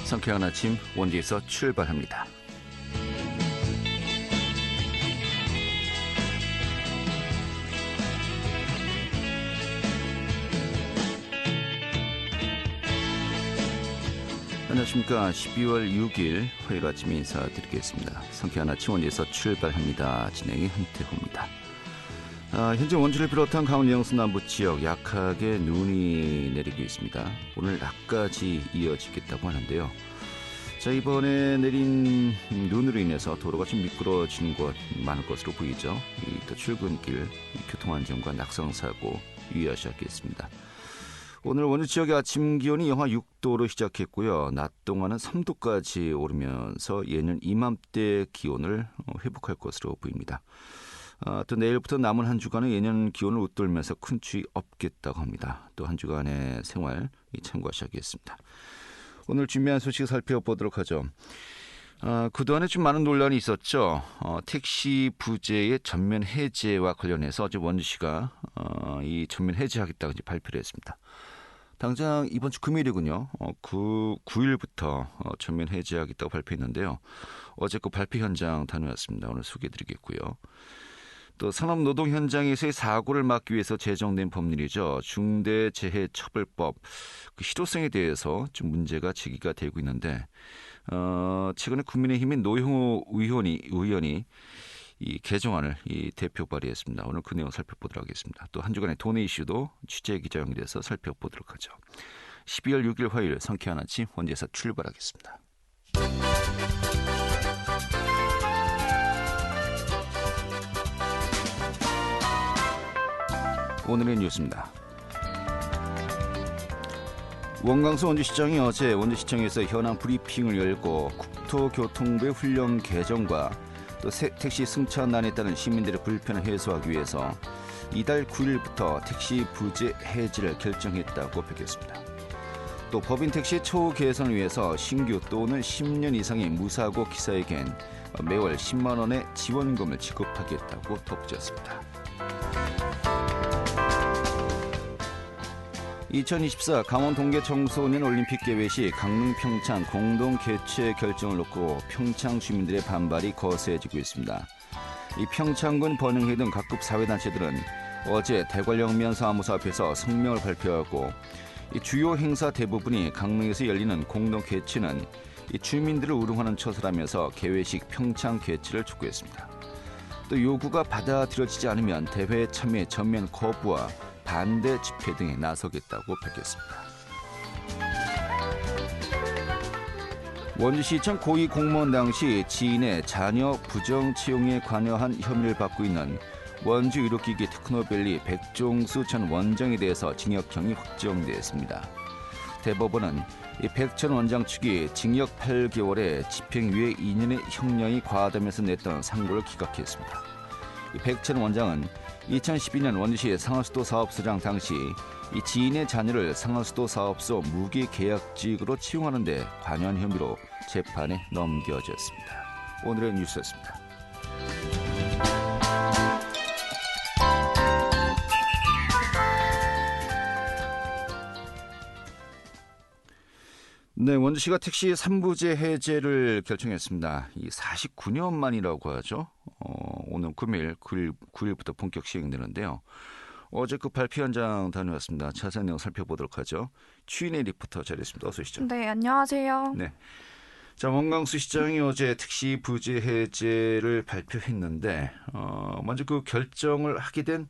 상쾌한 아침 원주에서 출발합니다. 안녕하십니까. 12월 6일 화요일 아침 인사드리겠습니다. 상쾌한 아침 원주에서 출발합니다. 진행의 한태호입니다. 현재 원주를 비롯한 강원 영서 남부 지역 약하게 눈이 내리고 있습니다. 오늘 낮까지 이어지겠다고 하는데요. 자, 이번에 내린 눈으로 인해서 도로가 좀 미끄러지는 곳 많을 것으로 보이죠. 또 출근길 교통안전과 낙상사고 유의하셔야겠습니다. 오늘 원주 지역의 아침 기온이 영하 6도로 시작했고요. 낮 동안은 3도까지 오르면서 예년 이맘때 기온을 회복할 것으로 보입니다. 또 내일부터 남은 한 주간은 예년 기온을 웃돌면서 큰 추위 없겠다고 합니다. 또 한 주간의 생활 참고하셔야겠습니다. 오늘 준비한 소식 살펴보도록 하죠. 그동안에 좀 많은 논란이 있었죠. 택시 부재의 전면 해제와 관련해서 어제 원주시가 이 전면 해제하겠다고 이제 발표를 했습니다. 당장 이번 주 금요일이군요. 9일부터 전면 해제하겠다고 발표했는데요. 어제 그 발표 현장 다녀왔습니다. 오늘 소개해드리겠고요. 또 산업노동 현장에서의 사고를 막기 위해서 제정된 법률이죠. 중대재해처벌법 그 실효성에 대해서 좀 문제가 제기가 되고 있는데 최근에 국민의힘의 노영호 의원이 이 개정안을 대표 발의했습니다. 오늘 그 내용 살펴보도록 하겠습니다. 또 한 주간의 도내 이슈도 취재 기자 연결해서 살펴보도록 하죠. 12월 6일 화요일 상쾌한 아침 원주에서 출발하겠습니다. 오늘의 뉴스입니다. 원광수 원주시장이 어제 원주시청에서 현안 브리핑을 열고 국토교통부의 훈령 개정과 또 택시 승차난에 따른 시민들의 불편을 해소하기 위해서 이달 9일부터 택시 부재 해지를 결정했다고 밝혔습니다. 또 법인 택시 처우 개선을 위해서 신규 또는 10년 이상의 무사고 기사에겐 매월 10만 원의 지원금을 지급하겠다고 덧붙였습니다. 2024 강원 동계 청소년 올림픽 개회시 강릉 평창 공동 개최 결정을 놓고 평창 주민들의 반발이 거세지고 있습니다. 이 평창군 번영회 등 각급 사회단체들은 어제 대관령면 사무소 앞에서 성명을 발표하고 이 주요 행사 대부분이 강릉에서 열리는 공동 개최는 이 주민들을 우롱하는 처사라면서 개회식 평창 개최를 촉구했습니다. 또 요구가 받아들여지지 않으면 대회 참여 전면 거부와 반대 집회 등에 나서겠다고 밝혔습니다. 원주시청 고위 공무원 당시 지인의 자녀 부정 채용에 관여한 혐의를 받고 있는 원주 의료기기 테크노밸리 백종수 전 원장에 대해서 징역형이 확정되었습니다. 대법원은 이 백 전 원장 측이 징역 8개월에 집행유예 2년의 형량이 과하다면서 냈던 상고를 기각했습니다. 백 전 원장은 2012년 원주시 상하수도 사업소장 당시 이 지인의 자녀를 상하수도 사업소 무기계약직으로 채용하는 데 관여한 혐의로 재판에 넘겨졌습니다. 오늘의 뉴스였습니다. 네, 원주시가 택시 3부제 해제를 결정했습니다. 이 49년 만이라고 하죠. 오늘 금요일 9일부터 본격 시행되는데요. 어제 그 발표 현장 다녀왔습니다. 자세한 내용 살펴보도록 하죠. 추인의 리포터 자리했습니다. 어서 오시죠. 네, 안녕하세요. 네. 자, 원광수 시장이 어제 택시 부재 해제를 발표했는데 먼저 그 결정을 하게 된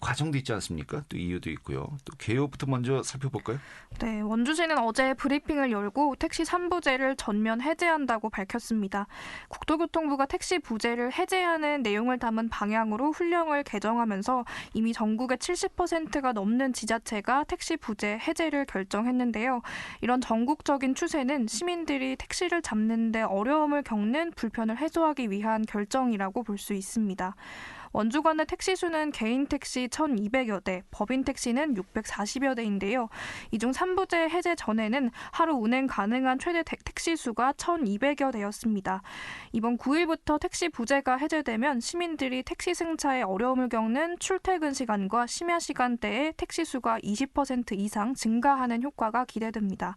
과정도 있지 않습니까? 또 이유도 있고요. 또 개요부터 먼저 살펴볼까요? 네, 원주시는 어제 브리핑을 열고 택시 3부제를 전면 해제한다고 밝혔습니다. 국토교통부가 택시 부제를 해제하는 내용을 담은 방향으로 훈령을 개정하면서 이미 전국의 70%가 넘는 지자체가 택시 부제 해제를 결정했는데요. 이런 전국적인 추세는 시민들이 택시를 잡는 데 어려움을 겪는 불편을 해소하기 위한 결정이라고 볼 수 있습니다. 원주 관내 택시 수는 개인 택시 1,200여 대, 법인 택시는 640여 대인데요. 이 중 3부제 해제 전에는 하루 운행 가능한 최대 택시 수가 1,200여 대였습니다. 이번 9일부터 택시 부제가 해제되면 시민들이 택시 승차에 어려움을 겪는 출퇴근 시간과 심야 시간대에 택시 수가 20% 이상 증가하는 효과가 기대됩니다.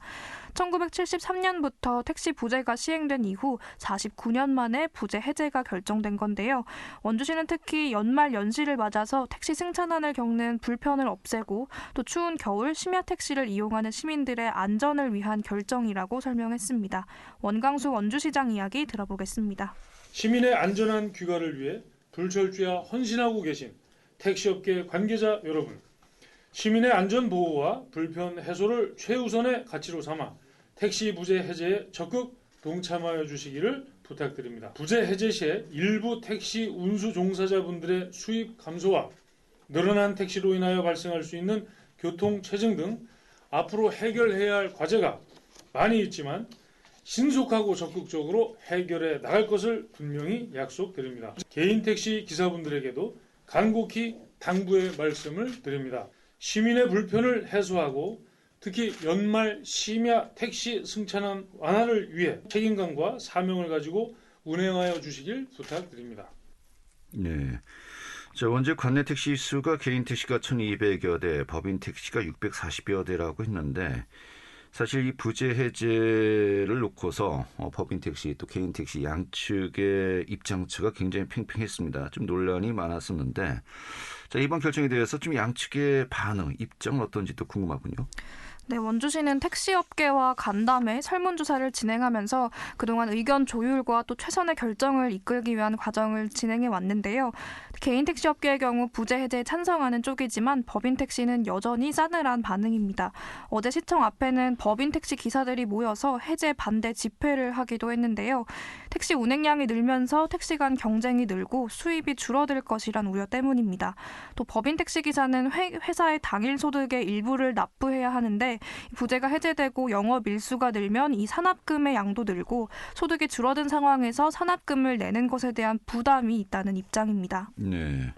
1973년부터 택시 부제가 시행된 이후 49년 만에 부제 해제가 결정된 건데요. 원주시는 특히 연말 연시를 맞아서 택시 승차난을 겪는 불편을 없애고 또 추운 겨울 심야 택시를 이용하는 시민들의 안전을 위한 결정이라고 설명했습니다. 원강수 원주시장 이야기 들어보겠습니다. 시민의 안전한 귀가를 위해 불철주야 헌신하고 계신 택시업계 관계자 여러분, 시민의 안전 보호와 불편 해소를 최우선의 가치로 삼아 택시 부제 해제에 적극 동참하여 주시기를 부탁드립니다. 부제 해제 시에 일부 택시 운수 종사자분들의 수입 감소와 늘어난 택시로 인하여 발생할 수 있는 교통 체증 등 앞으로 해결해야 할 과제가 많이 있지만 신속하고 적극적으로 해결해 나갈 것을 분명히 약속드립니다. 개인 택시 기사분들에게도 간곡히 당부의 말씀을 드립니다. 시민의 불편을 해소하고 특히 연말 심야 택시 승차난 완화를 위해 책임감과 사명을 가지고 운행하여 주시길 부탁드립니다. 네. 자, 원주 관내 택시 수가 개인 택시가 1,200여 대, 법인 택시가 640여 대라고 했는데 사실 이 부재 해제를 놓고서 법인 택시 또 개인 택시 양측의 입장처가 굉장히 팽팽했습니다. 좀 논란이 많았었는데 자, 이번 결정에 대해서 좀 양측의 반응, 입장은 어떤지 또 궁금하군요. 네, 원주시는 택시업계와 간담회 설문조사를 진행하면서 그동안 의견 조율과 또 최선의 결정을 이끌기 위한 과정을 진행해 왔는데요. 개인 택시업계의 경우 부재 해제에 찬성하는 쪽이지만 법인 택시는 여전히 싸늘한 반응입니다. 어제 시청 앞에는 법인 택시 기사들이 모여서 해제 반대 집회를 하기도 했는데요. 택시 운행량이 늘면서 택시 간 경쟁이 늘고 수입이 줄어들 것이란 우려 때문입니다. 또 법인 택시 기사는 회사의 당일 소득의 일부를 납부해야 하는데 부재가 해제되고 영업 일수가 늘면 이 산납금의 양도 늘고 소득이 줄어든 상황에서 산납금을 내는 것에 대한 부담이 있다는 입장입니다. 네.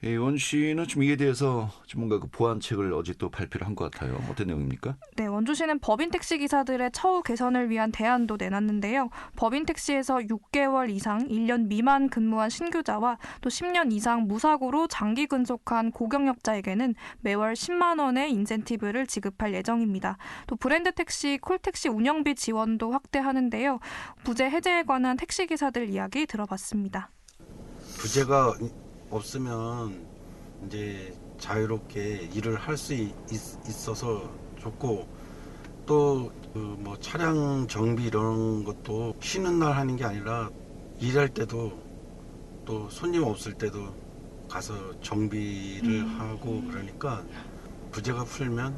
원주시는 좀 이에 대해서 좀 뭔가 그 보완책을 어제 또 발표를 한 것 같아요. 어떤 내용입니까? 네, 원주시는 법인 택시 기사들의 처우 개선을 위한 대안도 내놨는데요. 법인 택시에서 6개월 이상 1년 미만 근무한 신규자와 또 10년 이상 무사고로 장기 근속한 고경력자에게는 매월 10만 원의 인센티브를 지급할 예정입니다. 또 브랜드 택시, 콜택시 운영비 지원도 확대하는데요. 부재 해제에 관한 택시 기사들 이야기 들어봤습니다. 부재가 없으면 이제 자유롭게 일을 할 수 있어서 좋고 또 뭐 차량 정비 이런 것도 쉬는 날 하는 게 아니라 일할 때도 또 손님 없을 때도 가서 정비를 하고 그러니까 부재가 풀면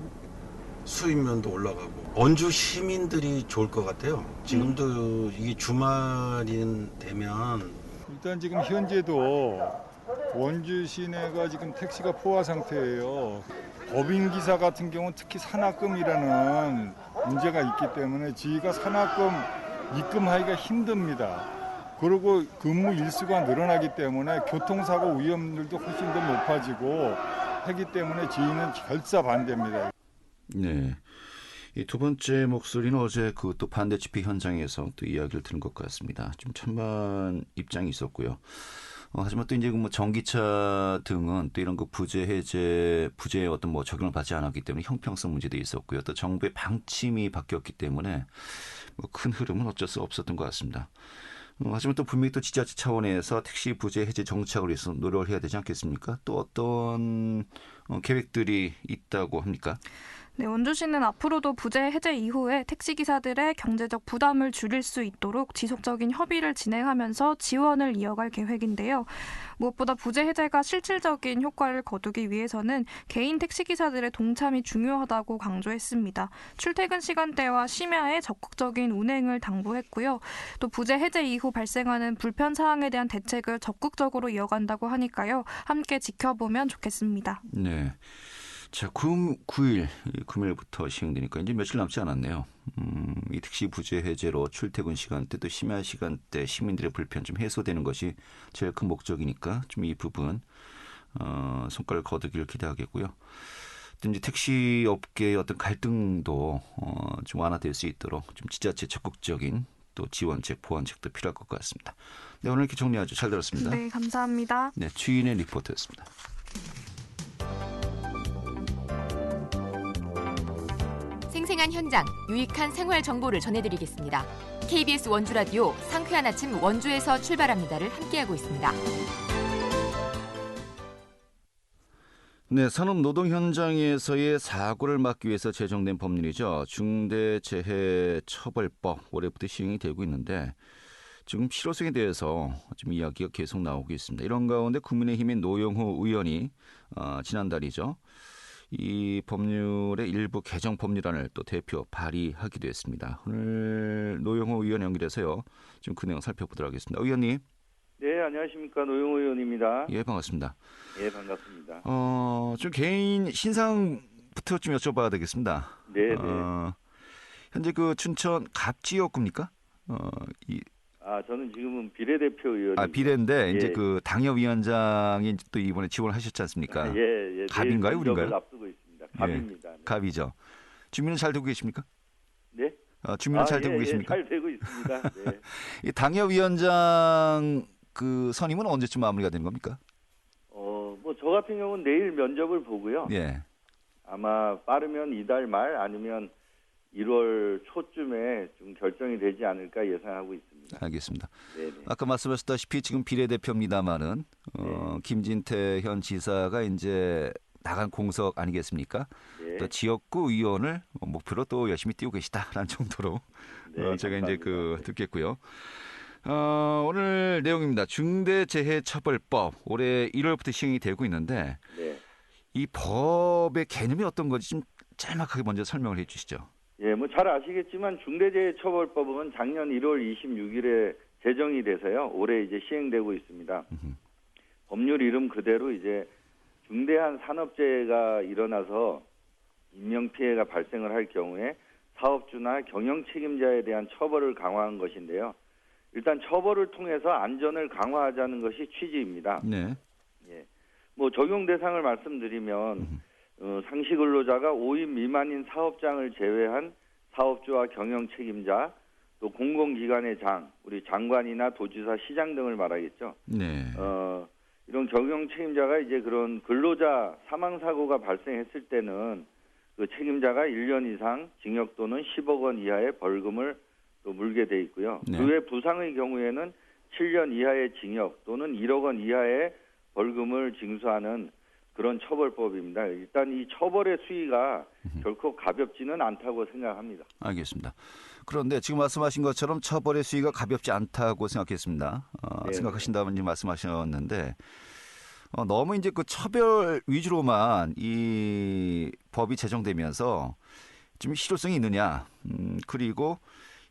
수입면도 올라가고 원주 시민들이 좋을 것 같아요. 지금도 이게 주말이 되면 일단 지금 현재도 원주 시내가 지금 택시가 포화 상태예요. 법인 기사 같은 경우는 특히 산납금이라는 문제가 있기 때문에 저희가 산납금 입금하기가 힘듭니다. 그리고 근무 일수가 늘어나기 때문에 교통사고 위험률도 훨씬 더 높아지고 하기 때문에 저희는 결사 반대입니다. 네. 이 두 번째 목소리는 어제 그 또 반대 집회 현장에서 또 이야기를 들은 것 같습니다. 좀 찬반 입장이 있었고요. 하지만 또 이제 뭐 전기차 등은 또 이런 그 부재에 어떤 뭐 적용을 받지 않았기 때문에 형평성 문제도 있었고요. 또 정부의 방침이 바뀌었기 때문에 뭐 큰 흐름은 어쩔 수 없었던 것 같습니다. 하지만 또 분명히 또 지자체 차원에서 택시 부재 해제 정착을 위해서 노력을 해야 되지 않겠습니까? 또 어떤 계획들이 있다고 합니까? 네, 원주시는 앞으로도 부재 해제 이후에 택시기사들의 경제적 부담을 줄일 수 있도록 지속적인 협의를 진행하면서 지원을 이어갈 계획인데요. 무엇보다 부재 해제가 실질적인 효과를 거두기 위해서는 개인 택시기사들의 동참이 중요하다고 강조했습니다. 출퇴근 시간대와 심야에 적극적인 운행을 당부했고요. 또 부재 해제 이후 발생하는 불편 사항에 대한 대책을 적극적으로 이어간다고 하니까요. 함께 지켜보면 좋겠습니다. 네. 자, 9일, 금요일부터 시행되니까 이제 며칠 남지 않았네요. 이 택시 부재 해제로 출퇴근 시간대 또 심야 시간대 시민들의 불편 좀 해소되는 것이 제일 큰 목적이니까 좀 이 부분 손가락 거두기를 기대하겠고요. 또 이제 택시 업계의 어떤 갈등도 좀 완화될 수 있도록 좀 지자체 적극적인 또 지원책, 보완책도 필요할 것 같습니다. 네, 오늘 이렇게 정리하죠. 잘 들었습니다. 네, 감사합니다. 네, 주인의 리포트였습니다. 생생한 현장, 유익한 생활 정보를 전해드리겠습니다. KBS 원주라디오 상쾌한 아침 원주에서 출발합니다를 함께하고 있습니다. 네, 산업 노동 현장에서의 사고를 막기 위해서 제정된 법률이죠. 중대재해처벌법 올해부터 시행이 되고 있는데 지금 실효성에 대해서 좀 이야기가 계속 나오고 있습니다. 이런 가운데 국민의힘의 노영호 의원이 지난달이죠. 이 법률의 일부 개정 법률안을 또 대표 발의하기도 했습니다. 오늘 노영호 의원 연결해서요. 좀 그 내용 살펴보도록 하겠습니다. 의원님. 네, 안녕하십니까. 노영호 의원입니다. 예, 반갑습니다. 예, 반갑습니다. 좀 개인 신상부터 좀 여쭤봐야 되겠습니다. 네, 네. 현재 그 춘천 갑지역구입니까? 저는 지금은 비례대표 의원입니다. 비례인데 예. 이제 그 당협위원장이 또 이번에 지원을 하셨지 않습니까? 예. 갑인가요, 우린가요? 앞두고 있습니다. 갑입니다. 네. 갑이죠. 주민은 잘 되고 계십니까? 네? 주민은 잘 되고 계십니까? 잘 되고 있습니다. 네. 이 당협위원장 그 선임은 언제쯤 마무리가 되는 겁니까? 뭐 저 같은 경우는 내일 면접을 보고요. 예. 아마 빠르면 이달 말 아니면 1월 초쯤에 좀 결정이 되지 않을까 예상하고 있습니다. 알겠습니다. 네네. 아까 말씀하셨다시피 지금 비례대표입니다마는 김진태 현 지사가 이제 나간 공석 아니겠습니까? 네. 또 지역구 의원을 목표로 또 열심히 뛰고 계시다라는 정도로 네, 제가 이제 감사합니다. 듣겠고요. 오늘 내용입니다. 중대재해처벌법 올해 1월부터 시행이 되고 있는데 네. 이 법의 개념이 어떤 건지 좀 짤막하게 먼저 설명을 해주시죠. 예, 뭐 잘 아시겠지만 중대재해처벌법은 작년 1월 26일에 제정이 돼서요. 올해 이제 시행되고 있습니다. 법률 이름 그대로 이제 중대한 산업재해가 일어나서 인명피해가 발생을 할 경우에 사업주나 경영 책임자에 대한 처벌을 강화한 것인데요. 일단 처벌을 통해서 안전을 강화하자는 것이 취지입니다. 네. 예. 뭐 적용 대상을 말씀드리면 상시 근로자가 5인 미만인 사업장을 제외한 사업주와 경영 책임자, 또 공공기관의 장, 우리 장관이나 도지사, 시장 등을 말하겠죠. 네. 이런 경영 책임자가 이제 그런 근로자 사망 사고가 발생했을 때는 그 책임자가 1년 이상 징역 또는 10억 원 이하의 벌금을 또 물게 돼 있고요. 네. 그 외 부상의 경우에는 7년 이하의 징역 또는 1억 원 이하의 벌금을 징수하는 그런 처벌법입니다. 일단 이 처벌의 수위가 결코 가볍지는 않다고 생각합니다. 알겠습니다. 그런데 지금 말씀하신 것처럼 처벌의 수위가 가볍지 않다고 생각했습니다. 네. 생각하신다면 말씀하셨는데 너무 이제 그 처벌 위주로만 이 법이 제정되면서 좀 실효성이 있느냐, 그리고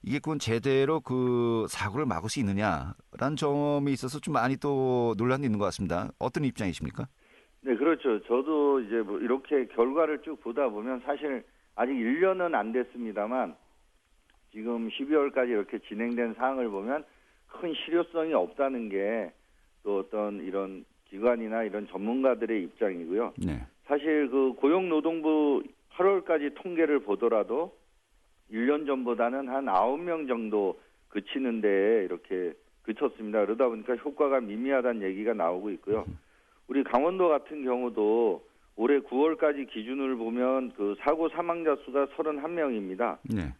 이게 그건 제대로 그 사고를 막을 수 있느냐라는 점에 있어서 좀 많이 또 논란이 있는 것 같습니다. 어떤 입장이십니까? 네, 그렇죠. 저도 이제 뭐 이렇게 결과를 쭉 보다 보면 사실 아직 1년은 안 됐습니다만 지금 12월까지 이렇게 진행된 사항을 보면 큰 실효성이 없다는 게 또 어떤 이런 기관이나 이런 전문가들의 입장이고요. 네. 사실 그 고용노동부 8월까지 통계를 보더라도 1년 전보다는 한 9명 정도 그치는데 이렇게 그쳤습니다. 그러다 보니까 효과가 미미하다는 얘기가 나오고 있고요. 우리 강원도 같은 경우도 올해 9월까지 기준을 보면 그 사고 사망자 수가 31명입니다. 네.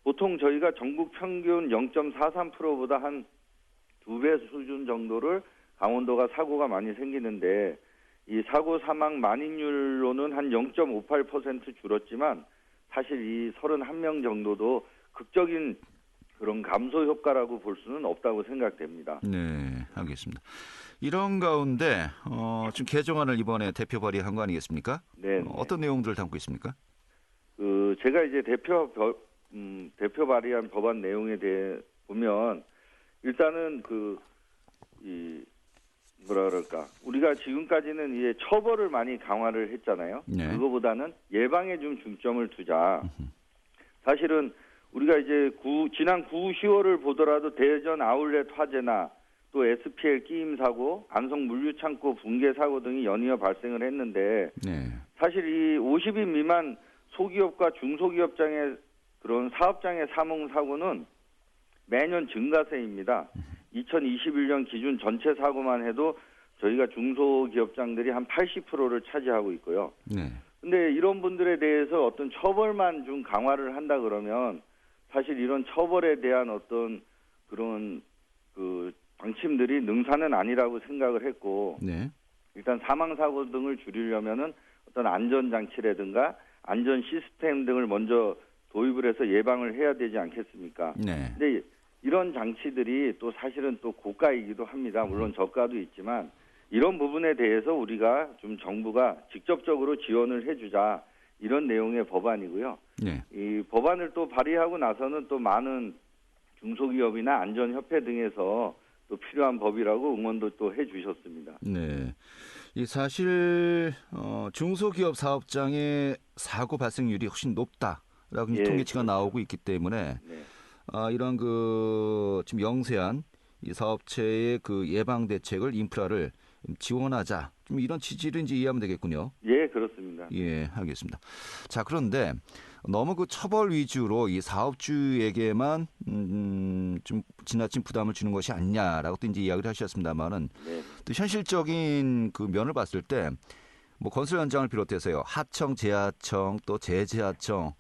보통 저희가 전국 평균 0.43%보다 한 2배 수준 정도를 강원도가 사고가 많이 생기는데 이 사고 사망 만인율로는 한 0.58% 줄었지만 사실 이 31명 정도도 극적인 그런 감소 효과라고 볼 수는 없다고 생각됩니다. 네, 알겠습니다. 이런 가운데 지금 개정안을 이번에 대표 발의한 거 아니겠습니까? 네. 어떤 내용들을 담고 있습니까? 제가 이제 대표 발의한 법안 내용에 대해 보면 일단은 뭐라 그럴까? 우리가 지금까지는 이제 처벌을 많이 강화를 했잖아요. 네. 그거보다는 예방에 좀 중점을 두자. 사실은 우리가 이제 지난 9, 10월을 보더라도 대전 아울렛 화재나 또 SPL 끼임 사고, 안성 물류창고 붕괴 사고 등이 연이어 발생을 했는데 네. 사실 이 50인 미만 소기업과 중소기업장의 그런 사업장의 사망 사고는 매년 증가세입니다. 2021년 기준 전체 사고만 해도 저희가 중소기업장들이 한 80%를 차지하고 있고요. 네. 근데 이런 분들에 대해서 어떤 처벌만 좀 강화를 한다 그러면 사실 이런 처벌에 대한 어떤 그런 그 방침들이 능사는 아니라고 생각을 했고 네. 일단 사망사고 등을 줄이려면은 어떤 안전장치라든가 안전 시스템 등을 먼저 도입을 해서 예방을 해야 되지 않겠습니까? 네. 근데 이런 장치들이 또 사실은 또 고가이기도 합니다. 물론 저가도 있지만 이런 부분에 대해서 우리가 좀 정부가 직접적으로 지원을 해주자 이런 내용의 법안이고요. 네. 이 법안을 또 발의하고 나서는 또 많은 중소기업이나 안전협회 등에서 또 필요한 법이라고 응원도 또 해주셨습니다. 네. 이 사실 중소기업 사업장의 사고 발생률이 훨씬 높다라고 예, 통계치가 그렇죠. 나오고 있기 때문에 네. 이런 그 지금 영세한 이 사업체의 그 예방 대책을 인프라를 지원하자. 좀 이런 취지를 이제 이해하면 되겠군요. 예, 그렇습니다. 예, 알겠습니다. 자, 그런데 너무 그 처벌 위주로 이 사업주에게만 좀 지나친 부담을 주는 것이 아니냐라고 또 이제 이야기를 하셨습니다만은 네. 또 현실적인 그 면을 봤을 때 뭐 건설 현장을 비롯해서요 하청, 재하청, 또 재재하청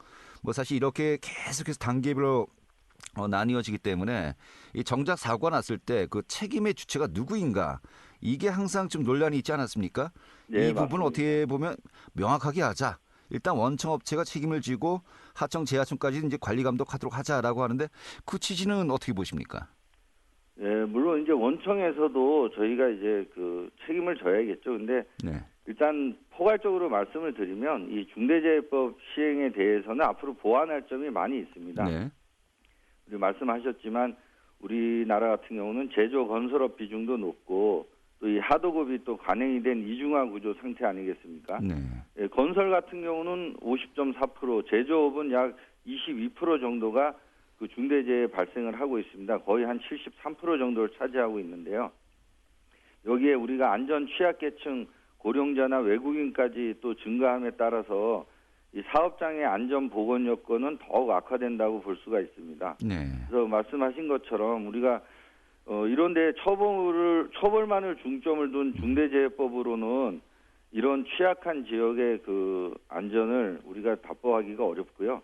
뭐 사실 이렇게 계속해서 단계별로 나뉘어지기 때문에 이 정작 사고가 났을 때 그 책임의 주체가 누구인가 이게 항상 좀 논란이 있지 않았습니까? 네, 이 부분을 맞습니다. 어떻게 보면 명확하게 하자. 일단 원청업체가 책임을 지고 하청, 재하청까지 이제 관리 감독하도록 하자라고 하는데 그 취지는 어떻게 보십니까? 예, 물론 이제 원청에서도 저희가 이제 그 책임을 져야겠죠. 근데 네. 일단 포괄적으로 말씀을 드리면 이 중대재해법 시행에 대해서는 앞으로 보완할 점이 많이 있습니다. 네. 그리고 말씀하셨지만 우리나라 같은 경우는 제조 건설업 비중도 높고 또 이 하도급이 또 관행이 된 이중화 구조 상태 아니겠습니까? 네. 예, 건설 같은 경우는 50.4%, 제조업은 약 22% 정도가 그 중대재해 발생을 하고 있습니다. 거의 한 73% 정도를 차지하고 있는데요. 여기에 우리가 안전 취약계층, 고령자나 외국인까지 또 증가함에 따라서 이 사업장의 안전 보건 여건은 더욱 악화된다고 볼 수가 있습니다. 네. 그래서 말씀하신 것처럼 우리가 이런 데 처벌만을 중점을 둔 중대재해법으로는 이런 취약한 지역의 그 안전을 우리가 답보하기가 어렵고요.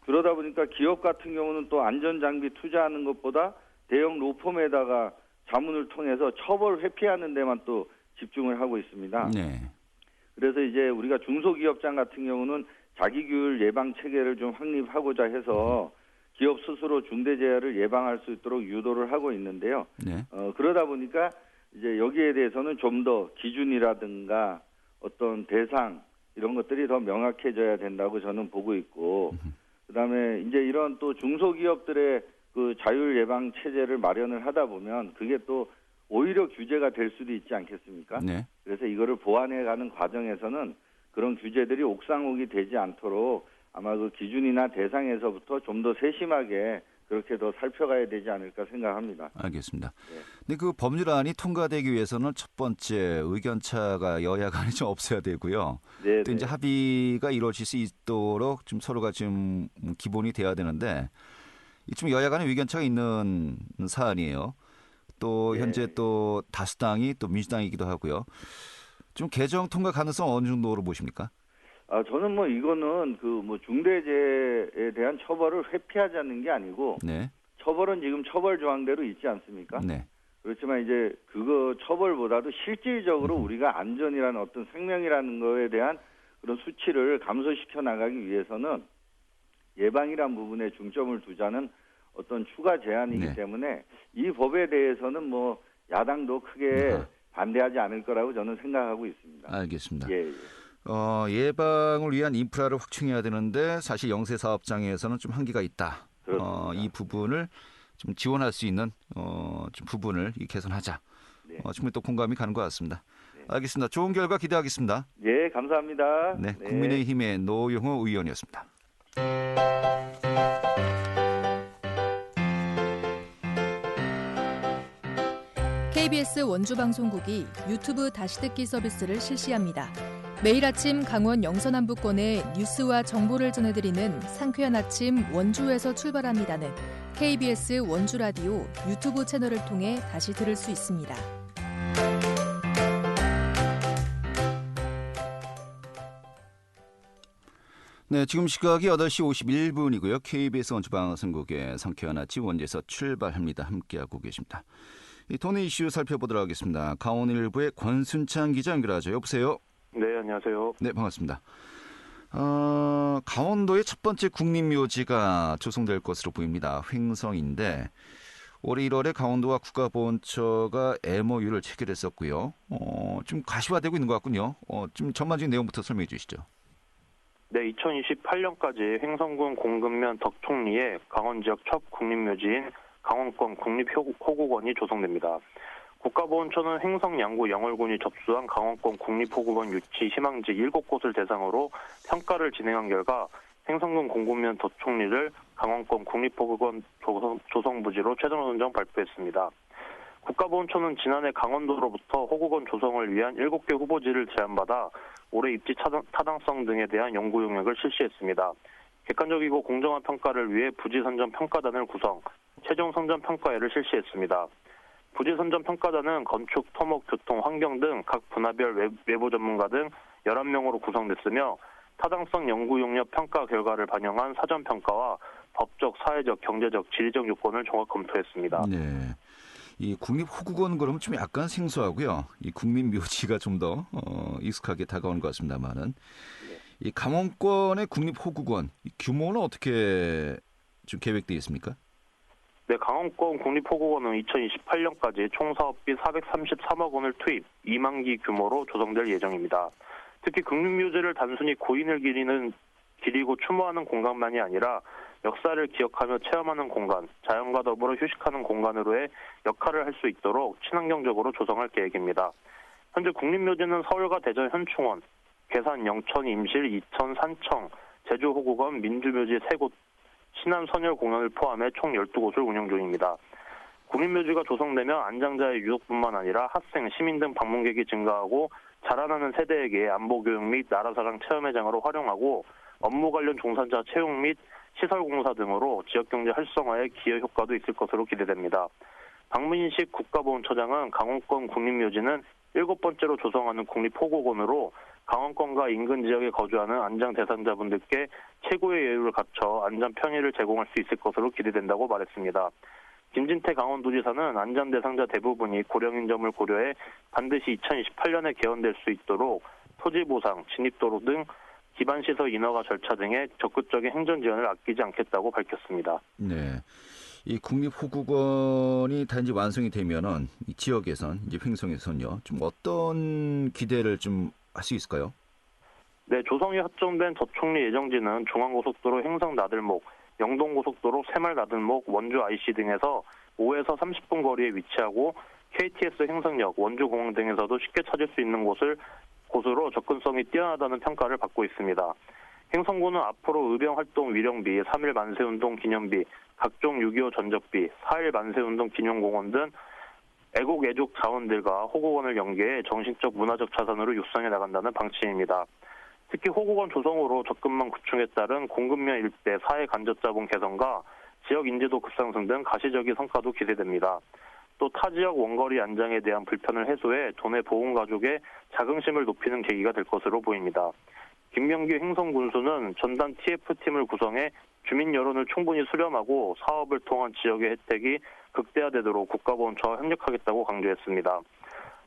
그러다 보니까 기업 같은 경우는 또 안전장비 투자하는 것보다 대형 로펌에다가 자문을 통해서 처벌 회피하는 데만 또 집중을 하고 있습니다. 네. 그래서 이제 우리가 중소기업장 같은 경우는 자기규율 예방 체계를 좀 확립하고자 해서 기업 스스로 중대재해를 예방할 수 있도록 유도를 하고 있는데요. 네. 그러다 보니까 이제 여기에 대해서는 좀 더 기준이라든가 어떤 대상 이런 것들이 더 명확해져야 된다고 저는 보고 있고, 그다음에 이제 이런 또 중소기업들의 그 자율 예방 체제를 마련을 하다 보면 그게 또 오히려 규제가 될 수도 있지 않겠습니까? 네. 그래서 이거를 보완해가는 과정에서는 그런 규제들이 옥상옥이 되지 않도록 아마 그 기준이나 대상에서부터 좀 더 세심하게 그렇게 더 살펴가야 되지 않을까 생각합니다. 알겠습니다. 네. 근데 그 법률안이 통과되기 위해서는 첫 번째 의견차가 여야 간에 좀 없어야 되고요. 네, 또 이제 합의가 이루어질 수 있도록 좀 서로가 좀 기본이 돼야 되는데 좀 여야 간에 의견차가 있는 사안이에요. 또 현재 또 다수당이 또 민주당이기도 하고요. 좀 개정 통과 가능성 어느 정도로 보십니까? 저는 뭐 이거는 그 뭐 중대재해에 대한 처벌을 회피하자는 게 아니고 네. 처벌은 지금 처벌 조항대로 있지 않습니까? 네. 그렇지만 이제 그거 처벌보다도 실질적으로 우리가 안전이라는 어떤 생명이라는 거에 대한 그런 수치를 감소시켜 나가기 위해서는 예방이란 부분에 중점을 두자는 어떤 추가 제안이기 네. 때문에 이 법에 대해서는 뭐 야당도 크게 반대하지 않을 거라고 저는 생각하고 있습니다. 알겠습니다. 예, 예. 예방을 위한 인프라를 확충해야 되는데 사실 영세 사업장에서는 좀 한계가 있다. 그렇습니다. 이 부분을 좀 지원할 수 있는 좀 부분을 개선하자. 네. 충분히 또 공감이 가는 것 같습니다. 알겠습니다. 좋은 결과 기대하겠습니다. 예, 감사합니다. 네, 국민의힘의 노영호 의원이었습니다. KBS 원주방송국이 유튜브 다시 듣기 서비스를 실시합니다. 매일 아침 강원 영서남부권의 뉴스와 정보를 전해드리는 상쾌한 아침 원주에서 출발합니다는 KBS 원주라디오 유튜브 채널을 통해 다시 들을 수 있습니다. 네, 지금 시각이 8시 51분이고요. KBS 원주방송국의 상쾌한 아침 원주에서 출발합니다. 함께하고 계십니다. 이 도내 이슈 살펴보도록 하겠습니다. 강원일보의 권순창 기자 연결하죠. 여보세요? 네, 안녕하세요. 네, 반갑습니다. 강원도의 첫 번째 국립묘지가 조성될 것으로 보입니다. 횡성인데 올해 1월에 강원도와 국가보훈처가 MOU를 체결했었고요. 좀 가시화되고 있는 것 같군요. 좀 전반적인 내용부터 설명해 주시죠. 네, 2028년까지 횡성군 공급면 덕총리에 강원 지역 첫 국립묘지인 강원권 국립호국원이 조성됩니다. 국가보훈처는 횡성 양구 영월군이 접수한 강원권 국립호국원 유치 희망지 7곳을 대상으로 평가를 진행한 결과 횡성군 공급면 덕총리를 강원권 국립호국원 조성부지로 최종 선정 발표했습니다. 국가보훈처는 지난해 강원도로부터 호국원 조성을 위한 7개 후보지를 제안받아 올해 입지 타당성 등에 대한 연구 용역을 실시했습니다. 객관적이고 공정한 평가를 위해 부지 선정 평가단을 구성, 최종 선정 평가회를 실시했습니다. 부지 선정 평가단은 건축, 토목, 교통, 환경 등 각 분야별 외부 전문가 등 11명으로 구성됐으며 타당성 연구 용역 평가 결과를 반영한 사전 평가와 법적, 사회적, 경제적, 지리적 요건을 종합 검토했습니다. 네. 이 국립호국원 그러면 좀 약간 생소하고요. 이 국민묘지가 좀 더 익숙하게 다가오는 것 같습니다만은 이 강원권의 국립호국원 규모는 어떻게 좀 계획되어 있습니까? 네, 강원권 국립호국원은 2028년까지 총 사업비 433억 원을 투입, 2만 기 규모로 조성될 예정입니다. 특히 국립묘지를 단순히 고인을 기리고 추모하는 공간만이 아니라 역사를 기억하며 체험하는 공간, 자연과 더불어 휴식하는 공간으로의 역할을 할 수 있도록 친환경적으로 조성할 계획입니다. 현재 국립묘지는 서울과 대전 현충원, 괴산, 영천, 임실, 이천, 산청, 제주호국원, 민주묘지 3곳, 신안선열공원을 포함해 총 12곳을 운영 중입니다. 국립묘지가 조성되면 안장자의 유족뿐만 아니라 학생, 시민 등 방문객이 증가하고 자라나는 세대에게 안보교육 및 나라사랑 체험회장으로 활용하고 업무 관련 종사자 채용 및 시설공사 등으로 지역경제 활성화에 기여 효과도 있을 것으로 기대됩니다. 박문식 국가보훈처장은 강원권 국립묘지는 7번째로 조성하는 국립호국원으로 강원권과 인근 지역에 거주하는 안장 대상자분들께 최고의 여유를 갖춰 안전 편의를 제공할 수 있을 것으로 기대된다고 말했습니다. 김진태 강원도지사는 안전 대상자 대부분이 고령인 점을 고려해 반드시 2028년에 개원될 수 있도록 토지 보상, 진입도로 등 기반시설 인허가 절차 등의 적극적인 행정 지원을 아끼지 않겠다고 밝혔습니다. 네, 이 국립호국원이 단지 완성이 되면은 이 지역에선 이제 횡성에선요 좀 어떤 기대를 좀 할 수 있을까요? 네, 조성이 확정된 덕총리 예정지는 중앙고속도로 횡성 나들목, 영동고속도로 새말 나들목, 원주 IC 등에서 5에서 30분 거리에 위치하고 KTX 횡성역, 원주공항 등에서도 쉽게 찾을 수 있는 곳으로 접근성이 뛰어나다는 평가를 받고 있습니다. 횡성군은 앞으로 의병활동 위령비, 3.1 만세운동 기념비, 각종 6.25 전적비, 4.1 만세운동 기념공원 등 애국 애족 자원들과 호국원을 연계해 정신적 문화적 자산으로 육성해 나간다는 방침입니다. 특히 호국원 조성으로 접근망 구축에 따른 공급면 일대 사회 간접자본 개선과 지역 인지도 급상승 등 가시적인 성과도 기대됩니다. 또 타 지역 원거리 안장에 대한 불편을 해소해 도내 보훈 가족의 자긍심을 높이는 계기가 될 것으로 보입니다. 김명기 횡성군수는 전담 TF팀을 구성해 주민 여론을 충분히 수렴하고 사업을 통한 지역의 혜택이 극대화되도록 국가보훈처와 협력하겠다고 강조했습니다.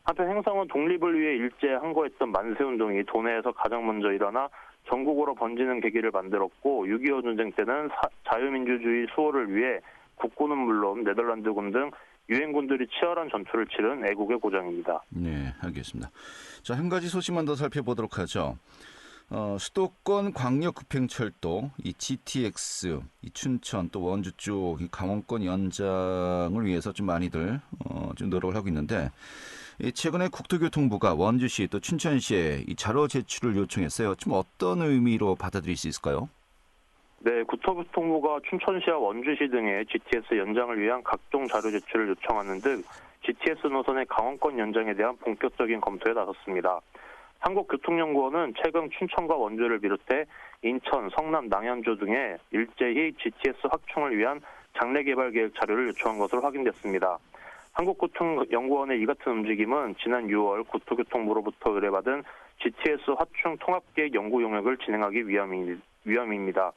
한편 횡성은 독립을 위해 일제에 항거했던 만세운동이 도내에서 가장 먼저 일어나 전국으로 번지는 계기를 만들었고 6.25 전쟁 때는 자유민주주의 수호를 위해 국군은 물론 네덜란드군 등 유엔군들이 치열한 전투를 치른 애국의 고장입니다. 네, 알겠습니다. 자, 한 가지 소식만 더 살펴보도록 하죠. 수도권 광역급행철도, 이 GTX, 이 춘천 또 원주 쪽 이 강원권 연장을 위해서 좀 많이들 좀 노력을 하고 있는데 최근에 국토교통부가 원주시 또 춘천시에 이 자료 제출을 요청했어요. 좀 어떤 의미로 받아들일 수 있을까요? 네, 국토교통부가 춘천시와 원주시 등의 GTS 연장을 위한 각종 자료 제출을 요청하는 등 GTS 노선의 강원권 연장에 대한 본격적인 검토에 나섰습니다. 한국교통연구원은 최근 춘천과 원주를 비롯해 인천, 성남, 남양주 등의 일제히 GTS 확충을 위한 장래 개발 계획 자료를 요청한 것으로 확인됐습니다. 한국교통연구원의 이 같은 움직임은 지난 6월 국토교통부로부터 의뢰받은 GTS 확충 통합계획 연구 용역을 진행하기 위함입니다.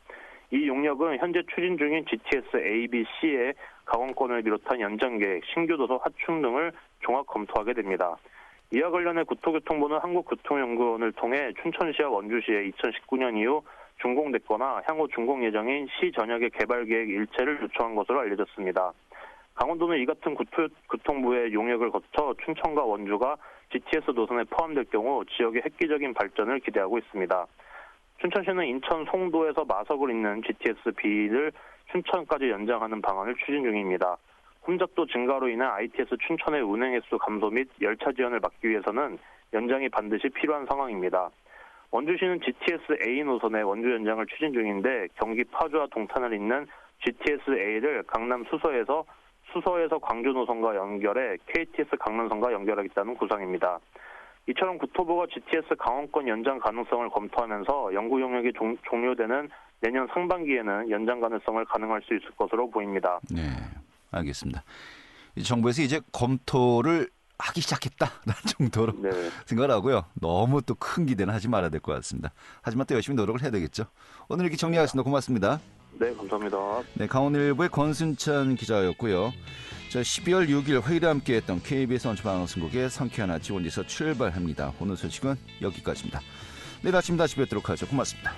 이 용역은 현재 추진 중인 GTS A, B, C의 강원권을 비롯한 연장계획, 신규 도서 확충 등을 종합 검토하게 됩니다. 이와 관련해 국토교통부는 한국교통연구원을 통해 춘천시와 원주시에 2019년 이후 준공됐거나 향후 준공 예정인 시 전역의 개발계획 일체를 요청한 것으로 알려졌습니다. 강원도는 이 같은 국토교통부의 용역을 거쳐 춘천과 원주가 GTS 노선에 포함될 경우 지역의 획기적인 발전을 기대하고 있습니다. 춘천시는 인천 송도에서 마석을 잇는 GTS B를 춘천까지 연장하는 방안을 추진 중입니다. 혼잡도 증가로 인한 ITS 춘천의 운행 횟수 감소 및 열차 지연을 막기 위해서는 연장이 반드시 필요한 상황입니다. 원주시는 GTS A 노선의 원주 연장을 추진 중인데 경기 파주와 동탄을 잇는 GTS A를 강남 수서에서 광주 노선과 연결해 KTX 강남선과 연결하겠다는 구상입니다. 이처럼 국토부가 GTS 강원권 연장 가능성을 검토하면서 연구 용역이 종료되는 내년 상반기에는 연장 가능성을 가능할 수 있을 것으로 보입니다. 네, 알겠습니다. 정부에서 이제 검토를 하기 시작했다라는 정도로 네. 생각을 하고요. 너무 또 큰 기대는 하지 말아야 될 것 같습니다. 하지만 또 열심히 노력을 해야 되겠죠. 오늘 이렇게 정리하겠습니다. 고맙습니다. 네, 감사합니다. 네, 강원일보의 권순찬 기자였고요. 자, 12월 6일 회의를 함께했던 KBS 원주방송국의 상쾌한 아침 원주에서 출발합니다. 오늘 소식은 여기까지입니다. 내일 아침 다시 뵙도록 하죠. 고맙습니다.